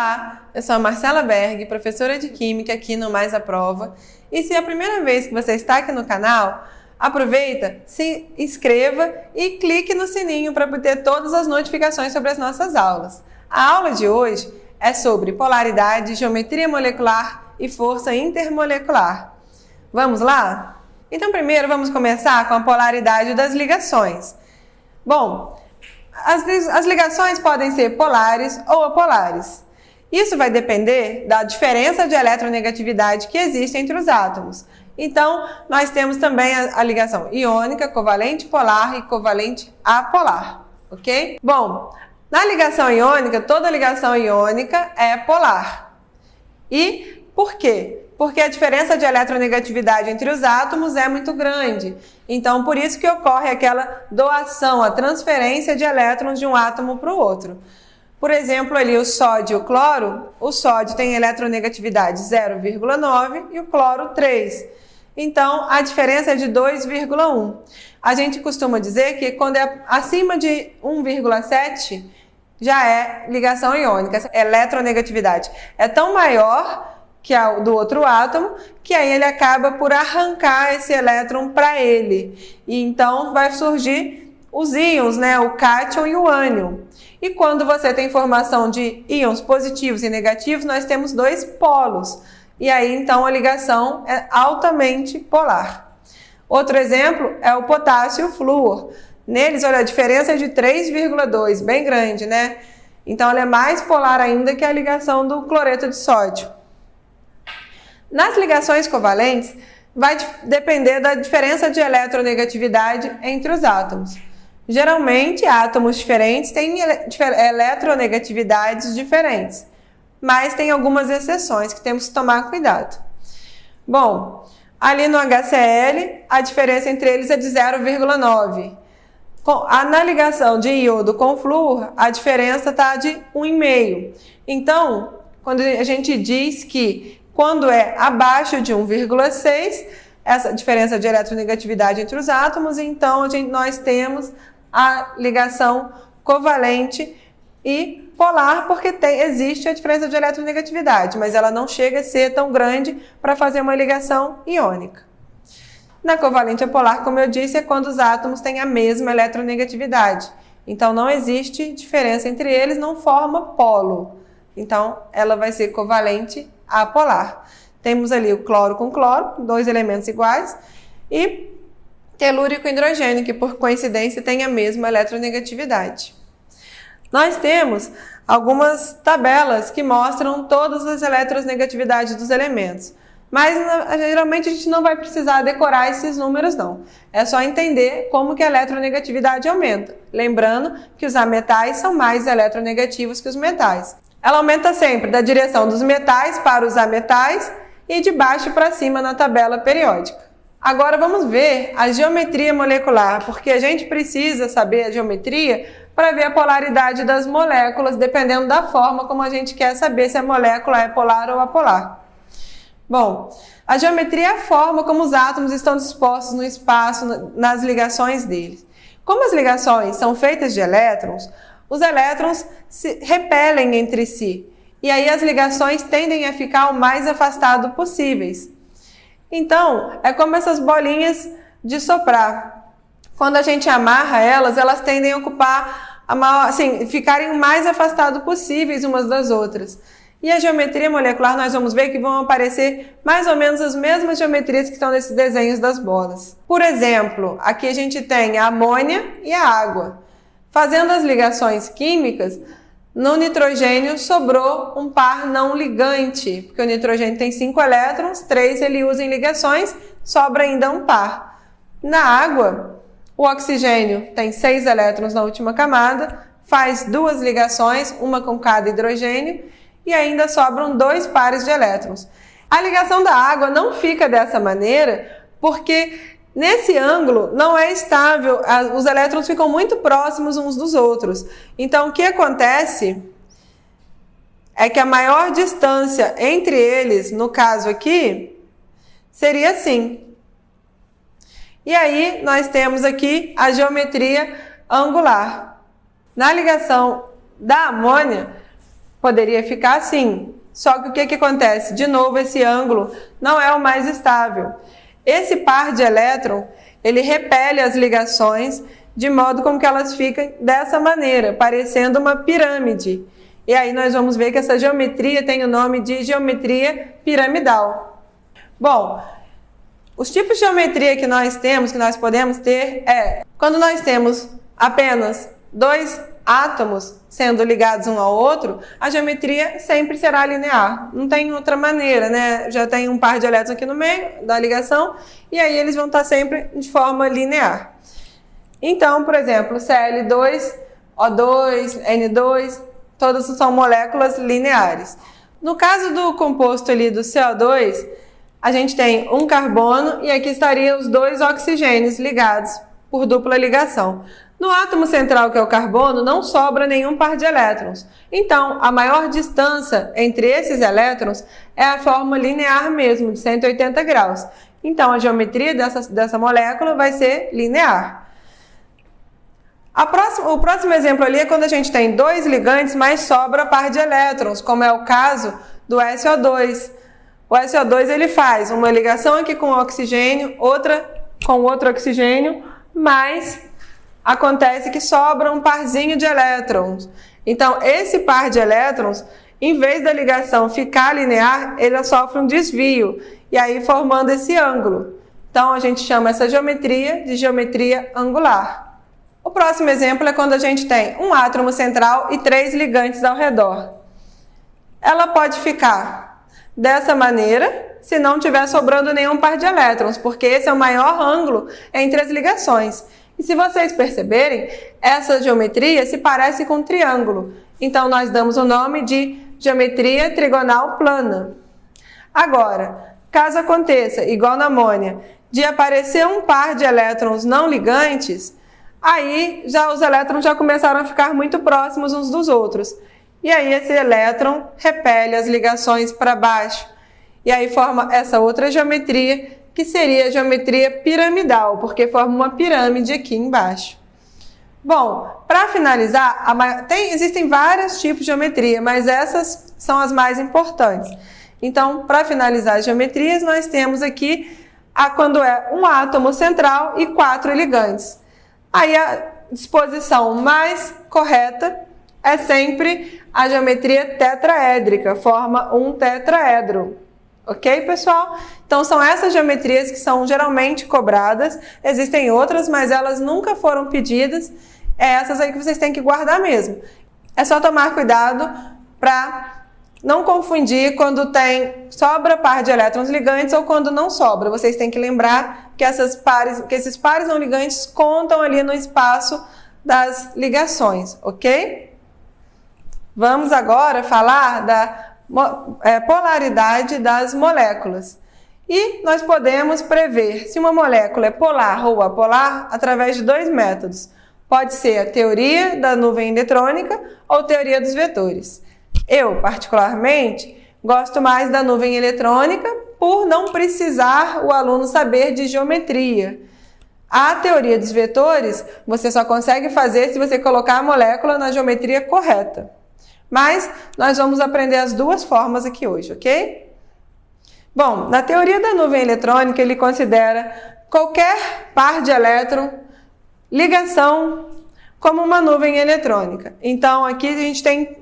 Olá, eu sou a Marcela Berg, professora de Química aqui no Mais à Prova. E se é a primeira vez que você está aqui no canal, aproveita, se inscreva e clique no sininho para obter todas as notificações sobre as nossas aulas. A aula de hoje é sobre polaridade, geometria molecular e força intermolecular. Vamos lá? Então primeiro vamos começar com a polaridade das ligações. Bom, as ligações podem ser polares ou apolares. Isso vai depender da diferença de eletronegatividade que existe entre os átomos. Então, nós temos também a ligação iônica, covalente polar e covalente apolar, ok? Bom, na ligação iônica, toda ligação iônica é polar. E por quê? Porque a diferença de eletronegatividade entre os átomos é muito grande. Então, por isso que ocorre aquela doação, a transferência de elétrons de um átomo para o outro. Por exemplo, ali o sódio e o cloro, o sódio tem eletronegatividade 0,9 e o cloro 3. Então, a diferença é de 2,1. A gente costuma dizer que quando é acima de 1,7, já é ligação iônica. Essa eletronegatividade é tão maior que é do outro átomo, que aí ele acaba por arrancar esse elétron para ele. E então vai surgir os íons, né? O cátion e o ânion. E quando você tem formação de íons positivos e negativos, nós temos dois polos. E aí então a ligação é altamente polar. Outro exemplo é o potássio e o flúor. Neles, olha, a diferença é de 3,2, bem grande, né? Então ela é mais polar ainda que a ligação do cloreto de sódio. Nas ligações covalentes, vai depender da diferença de eletronegatividade entre os átomos. Geralmente, átomos diferentes têm eletronegatividades diferentes, mas tem algumas exceções que temos que tomar cuidado. Bom, ali no HCl, a diferença entre eles é de 0,9. Na ligação de iodo com flúor, a diferença está de 1,5. Então, quando a gente diz que quando é abaixo de 1,6, essa diferença de eletronegatividade entre os átomos, então nós temos a ligação covalente e polar, porque existe a diferença de eletronegatividade, mas ela não chega a ser tão grande para fazer uma ligação iônica. Na covalente apolar, como eu disse, é quando os átomos têm a mesma eletronegatividade. Então não existe diferença entre eles, não forma polo. Então ela vai ser covalente apolar. Temos ali o cloro com cloro, dois elementos iguais, e telúrico e hidrogênio, que por coincidência tem a mesma eletronegatividade. Nós temos algumas tabelas que mostram todas as eletronegatividades dos elementos, mas geralmente a gente não vai precisar decorar esses números não. É só entender como que a eletronegatividade aumenta. Lembrando que os ametais são mais eletronegativos que os metais. Ela aumenta sempre da direção dos metais para os ametais e de baixo para cima na tabela periódica. Agora vamos ver a geometria molecular, porque a gente precisa saber a geometria para ver a polaridade das moléculas, dependendo da forma como a gente quer saber se a molécula é polar ou apolar. Bom, a geometria é a forma como os átomos estão dispostos no espaço, nas ligações deles. Como as ligações são feitas de elétrons, os elétrons se repelem entre si, e aí as ligações tendem a ficar o mais afastado possíveis. Então, é como essas bolinhas de soprar. Quando a gente amarra elas, elas tendem a ocupar, ficarem o mais afastado possíveis umas das outras. E a geometria molecular, nós vamos ver que vão aparecer mais ou menos as mesmas geometrias que estão nesses desenhos das bolas. Por exemplo, aqui a gente tem a amônia e a água. Fazendo as ligações químicas, no nitrogênio sobrou um par não ligante, porque o nitrogênio tem 5 elétrons, 3 ele usa em ligações, sobra ainda um par. Na água, o oxigênio tem 6 elétrons na última camada, faz 2 ligações, uma com cada hidrogênio, e ainda sobram 2 pares de elétrons. A ligação da água não fica dessa maneira, porque nesse ângulo não é estável, os elétrons ficam muito próximos uns dos outros. Então o que acontece é que a maior distância entre eles, no caso aqui, seria assim. E aí nós temos aqui a geometria angular. Na ligação da amônia, Poderia ficar assim. Só que o que acontece? De novo, esse ângulo não é o mais estável. Esse par de elétron, ele repele as ligações de modo com que elas fiquem dessa maneira, parecendo uma pirâmide. E aí nós vamos ver que essa geometria tem o nome de geometria piramidal. Bom, os tipos de geometria que nós temos, que nós podemos ter, quando nós temos apenas dois átomos sendo ligados um ao outro, a geometria sempre será linear. Não tem outra maneira, né? Já tem um par de elétrons aqui no meio da ligação e aí eles vão estar sempre de forma linear. Então, por exemplo, Cl2, O2, N2, todas são moléculas lineares. No caso do composto ali do CO2, a gente tem um carbono e aqui estariam os dois oxigênios ligados por dupla ligação. No átomo central, que é o carbono, não sobra nenhum par de elétrons. Então, a maior distância entre esses elétrons é a forma linear mesmo, de 180 graus. Então, a geometria dessa molécula vai ser linear. O próximo exemplo ali é quando a gente tem dois ligantes, mas sobra par de elétrons, como é o caso do SO2. O SO2 ele faz uma ligação aqui com o oxigênio, outra com outro oxigênio, mas acontece que sobra um parzinho de elétrons. Então, esse par de elétrons, em vez da ligação ficar linear, ele sofre um desvio, e aí formando esse ângulo. Então, a gente chama essa geometria de geometria angular. O próximo exemplo é quando a gente tem um átomo central e 3 ligantes ao redor. Ela pode ficar dessa maneira, se não tiver sobrando nenhum par de elétrons, porque esse é o maior ângulo entre as ligações. E se vocês perceberem, essa geometria se parece com um triângulo. Então, nós damos o nome de geometria trigonal plana. Agora, caso aconteça, igual na amônia, de aparecer um par de elétrons não ligantes, aí os elétrons já começaram a ficar muito próximos uns dos outros. E aí esse elétron repele as ligações para baixo. E aí forma essa outra geometria, que seria a geometria piramidal, porque forma uma pirâmide aqui embaixo. Bom, para finalizar, existem vários tipos de geometria, mas essas são as mais importantes. Então, para finalizar as geometrias, nós temos aqui quando é um átomo central e 4 ligantes. Aí a disposição mais correta é sempre a geometria tetraédrica, forma um tetraedro. Ok, pessoal? Então, são essas geometrias que são geralmente cobradas. Existem outras, mas elas nunca foram pedidas. É essas aí que vocês têm que guardar mesmo. É só tomar cuidado para não confundir quando sobra par de elétrons ligantes ou quando não sobra. Vocês têm que lembrar que esses pares não ligantes contam ali no espaço das ligações, ok? Vamos agora falar da polaridade das moléculas. E nós podemos prever se uma molécula é polar ou apolar através de 2 métodos. Pode ser a teoria da nuvem eletrônica ou teoria dos vetores. Eu, particularmente, gosto mais da nuvem eletrônica por não precisar o aluno saber de geometria. A teoria dos vetores você só consegue fazer se você colocar a molécula na geometria correta. Mas nós vamos aprender as duas formas aqui hoje, ok? Bom, na teoria da nuvem eletrônica, ele considera qualquer par de elétron, ligação, como uma nuvem eletrônica. Então, aqui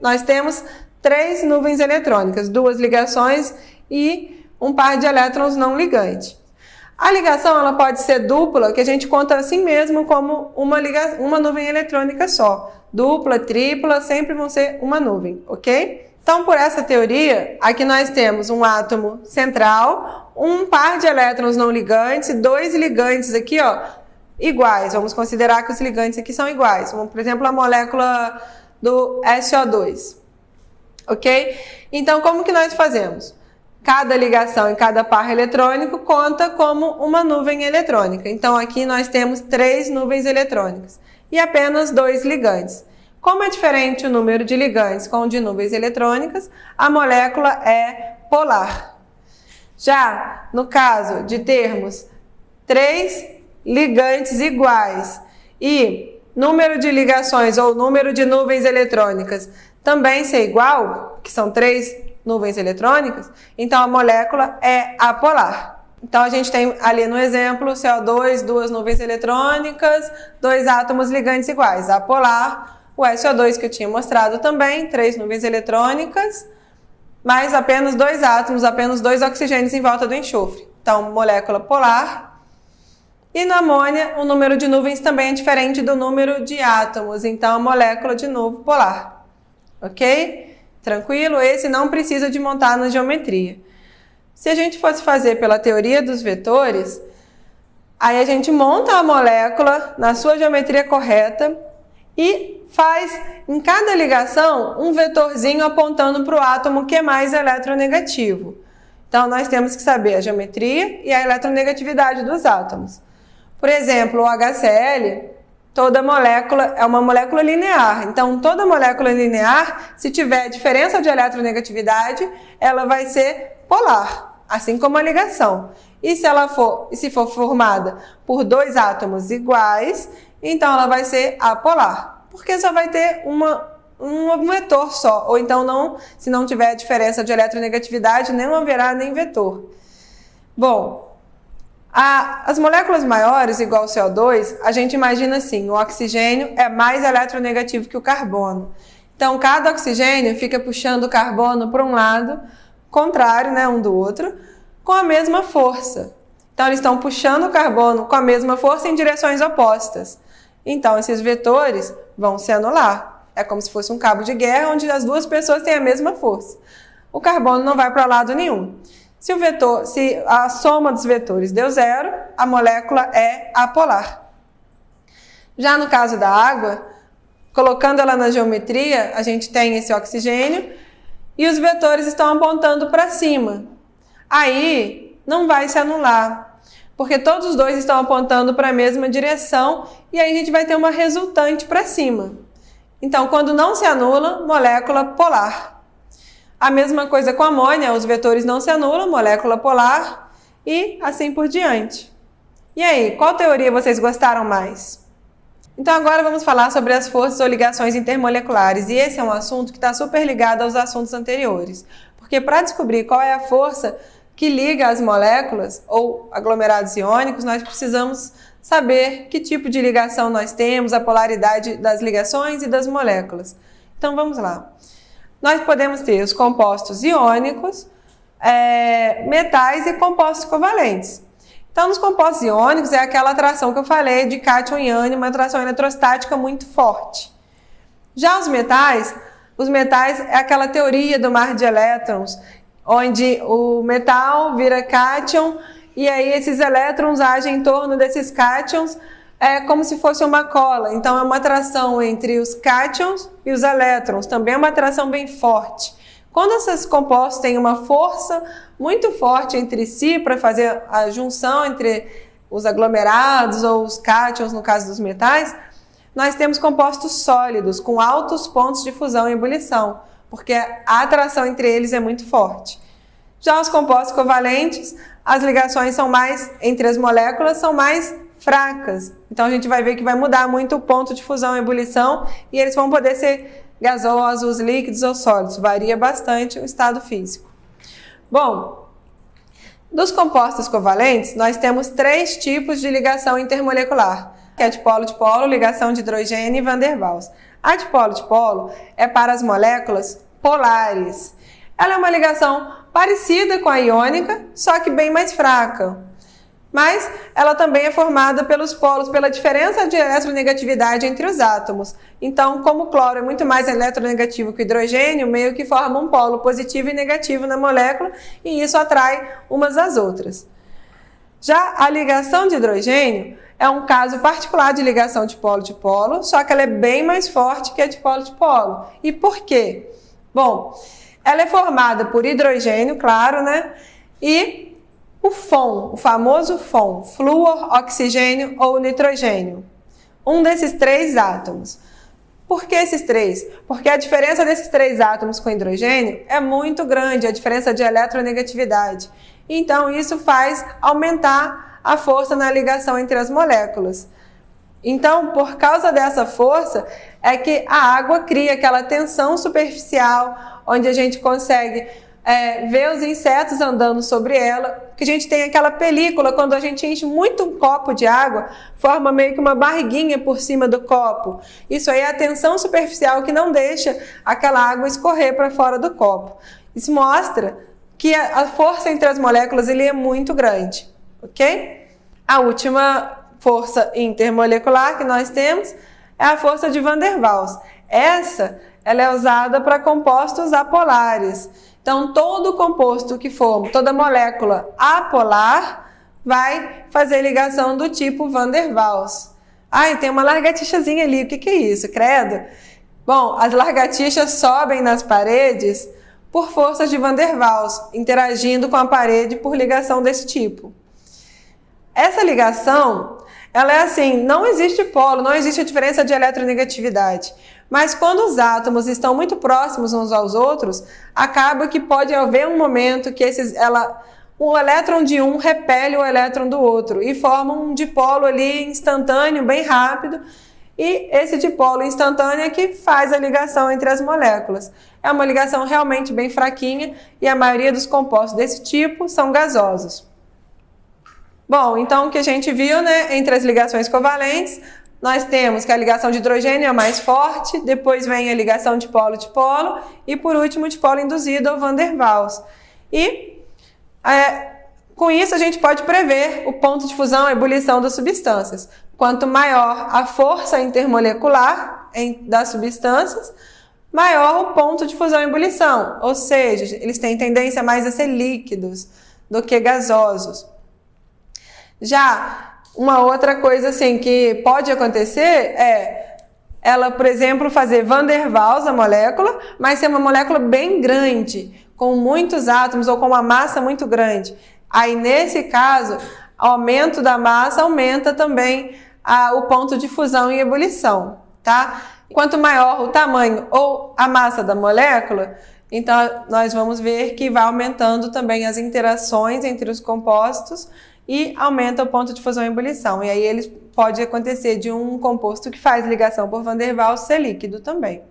nós temos 3 nuvens eletrônicas, 2 ligações e um par de elétrons não ligante. A ligação ela pode ser dupla, que a gente conta assim mesmo como uma nuvem eletrônica só. Dupla, tripla, sempre vão ser uma nuvem, ok? Então, por essa teoria, aqui nós temos um átomo central, um par de elétrons não ligantes e 2 ligantes aqui, ó, iguais. Vamos considerar que os ligantes aqui são iguais. Por exemplo, a molécula do SO2, ok? Então, como que nós fazemos? Cada ligação em cada par eletrônico conta como uma nuvem eletrônica. Então, aqui nós temos 3 nuvens eletrônicas e apenas 2 ligantes. Como é diferente o número de ligantes com o de nuvens eletrônicas, a molécula é polar. Já no caso de termos 3 ligantes iguais e número de ligações ou número de nuvens eletrônicas também ser igual, que são 3 nuvens eletrônicas, então a molécula é apolar. Então a gente tem ali no exemplo CO2, 2 nuvens eletrônicas, 2 átomos ligantes iguais, apolar. O SO2 que eu tinha mostrado também, 3 nuvens eletrônicas, mas apenas 2 átomos, apenas 2 oxigênios em volta do enxofre. Então, molécula polar. E no amônia, o número de nuvens também é diferente do número de átomos. Então, a molécula, de novo, polar. Ok? Tranquilo? Esse não precisa de montar na geometria. Se a gente fosse fazer pela teoria dos vetores, aí a gente monta a molécula na sua geometria correta e faz em cada ligação um vetorzinho apontando para o átomo que é mais eletronegativo. Então, nós temos que saber a geometria e a eletronegatividade dos átomos. Por exemplo, o HCl, toda molécula é uma molécula linear. Então, toda molécula linear, se tiver diferença de eletronegatividade, ela vai ser polar, assim como a ligação. E se for formada por 2 átomos iguais, então ela vai ser apolar, porque só vai ter um vetor só, ou então se não tiver diferença de eletronegatividade, nem haverá nem vetor. Bom, as moléculas maiores, igual ao CO2, a gente imagina assim, o oxigênio é mais eletronegativo que o carbono. Então, cada oxigênio fica puxando o carbono para um lado, contrário, né, um do outro, com a mesma força. Então, eles estão puxando o carbono com a mesma força em direções opostas. Então, esses vetores vão se anular. É como se fosse um cabo de guerra onde as duas pessoas têm a mesma força. O carbono não vai para lado nenhum. Se a soma dos vetores deu 0, a molécula é apolar. Já no caso da água, colocando ela na geometria, a gente tem esse oxigênio e os vetores estão apontando para cima. Aí não vai se anular, porque todos os dois estão apontando para a mesma direção e aí a gente vai ter uma resultante para cima. Então, quando não se anula, molécula polar. A mesma coisa com a amônia, os vetores não se anulam, molécula polar e assim por diante. E aí, qual teoria vocês gostaram mais? Então, agora vamos falar sobre as forças ou ligações intermoleculares. E esse é um assunto que está super ligado aos assuntos anteriores. Porque para descobrir qual é a força que liga as moléculas ou aglomerados iônicos, nós precisamos saber que tipo de ligação nós temos, a polaridade das ligações e das moléculas. Então, vamos lá. Nós podemos ter os compostos iônicos, metais e compostos covalentes. Então, nos compostos iônicos é aquela atração que eu falei de cátion e ânion, uma atração eletrostática muito forte. Já os metais é aquela teoria do mar de elétrons, onde o metal vira cátion e aí esses elétrons agem em torno desses cátions como se fosse uma cola. Então, é uma atração entre os cátions e os elétrons, também é uma atração bem forte. Quando esses compostos têm uma força muito forte entre si para fazer a junção entre os aglomerados ou os cátions, no caso dos metais, nós temos compostos sólidos com altos pontos de fusão e ebulição, porque a atração entre eles é muito forte. Já os compostos covalentes, as ligações entre as moléculas são mais fracas. Então a gente vai ver que vai mudar muito o ponto de fusão e ebulição e eles vão poder ser gasosos, líquidos ou sólidos. Varia bastante o estado físico. Bom, dos compostos covalentes, nós temos 3 tipos de ligação intermolecular, que é dipolo-dipolo, ligação de hidrogênio e Van der Waals. A dipolo-dipolo é para as moléculas polares. Ela é uma ligação parecida com a iônica, só que bem mais fraca. Mas ela também é formada pelos polos, pela diferença de eletronegatividade entre os átomos. Então, como o cloro é muito mais eletronegativo que o hidrogênio, meio que forma um polo positivo e negativo na molécula, e isso atrai umas às outras. Já a ligação de hidrogênio é um caso particular de ligação dipolo-dipolo, só que ela é bem mais forte que a dipolo-dipolo. E por quê? Bom, ela é formada por hidrogênio, claro, né? E o FON, o famoso FON, flúor, oxigênio ou nitrogênio. Um desses 3 átomos. Por que esses 3? Porque a diferença desses 3 átomos com hidrogênio é muito grande, a diferença de eletronegatividade. Então, isso faz aumentar a força na ligação entre as moléculas. Então, por causa dessa força, é que a água cria aquela tensão superficial, onde a gente consegue ver os insetos andando sobre ela, que a gente tem aquela película, quando a gente enche muito um copo de água, forma meio que uma barriguinha por cima do copo. Isso aí é a tensão superficial que não deixa aquela água escorrer para fora do copo. Isso mostra que a força entre as moléculas ele é muito grande, ok? A última força intermolecular que nós temos é a força de Van der Waals. Ela é usada para compostos apolares. Então, todo composto que for, toda molécula apolar, vai fazer ligação do tipo Van der Waals. Ai, tem uma lagartixazinha ali, o que é isso? Credo? Bom, as lagartixas sobem nas paredes por forças de Van der Waals, interagindo com a parede por ligação desse tipo. Essa ligação, ela é assim, não existe polo, não existe a diferença de eletronegatividade. Mas quando os átomos estão muito próximos uns aos outros, acaba que pode haver um momento que o elétron de um repele o elétron do outro e forma um dipolo ali instantâneo, bem rápido. E esse dipolo instantâneo é que faz a ligação entre as moléculas. É uma ligação realmente bem fraquinha e a maioria dos compostos desse tipo são gasosos. Bom, então o que a gente viu, né, entre as ligações covalentes, nós temos que a ligação de hidrogênio é a mais forte, depois vem a ligação de polo e por último o dipolo induzido ou Van der Waals. E com isso a gente pode prever o ponto de fusão e ebulição das substâncias. Quanto maior a força intermolecular das substâncias, maior o ponto de fusão e ebulição, ou seja, eles têm tendência mais a ser líquidos do que gasosos. Já uma outra coisa assim que pode acontecer é ela, por exemplo, fazer Van der Waals a molécula, mas ser uma molécula bem grande, com muitos átomos ou com uma massa muito grande. Aí, nesse caso, o aumento da massa aumenta também o ponto de fusão e ebulição, tá? Quanto maior o tamanho ou a massa da molécula, então nós vamos ver que vai aumentando também as interações entre os compostos e aumenta o ponto de fusão e ebulição. E aí ele pode acontecer de um composto que faz ligação por Van der Waals ser líquido também.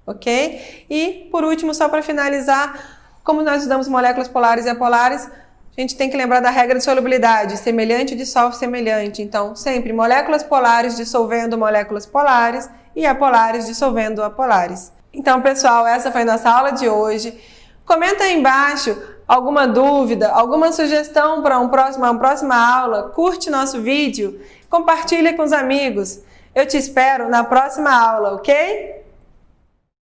Ok? E, por último, só para finalizar, como nós estudamos moléculas polares e apolares, a gente tem que lembrar da regra de solubilidade, semelhante dissolve semelhante. Então, sempre moléculas polares dissolvendo moléculas polares e apolares dissolvendo apolares. Então, pessoal, essa foi a nossa aula de hoje. Comenta aí embaixo alguma dúvida, alguma sugestão para uma próxima aula, curte nosso vídeo, compartilha com os amigos. Eu te espero na próxima aula, ok?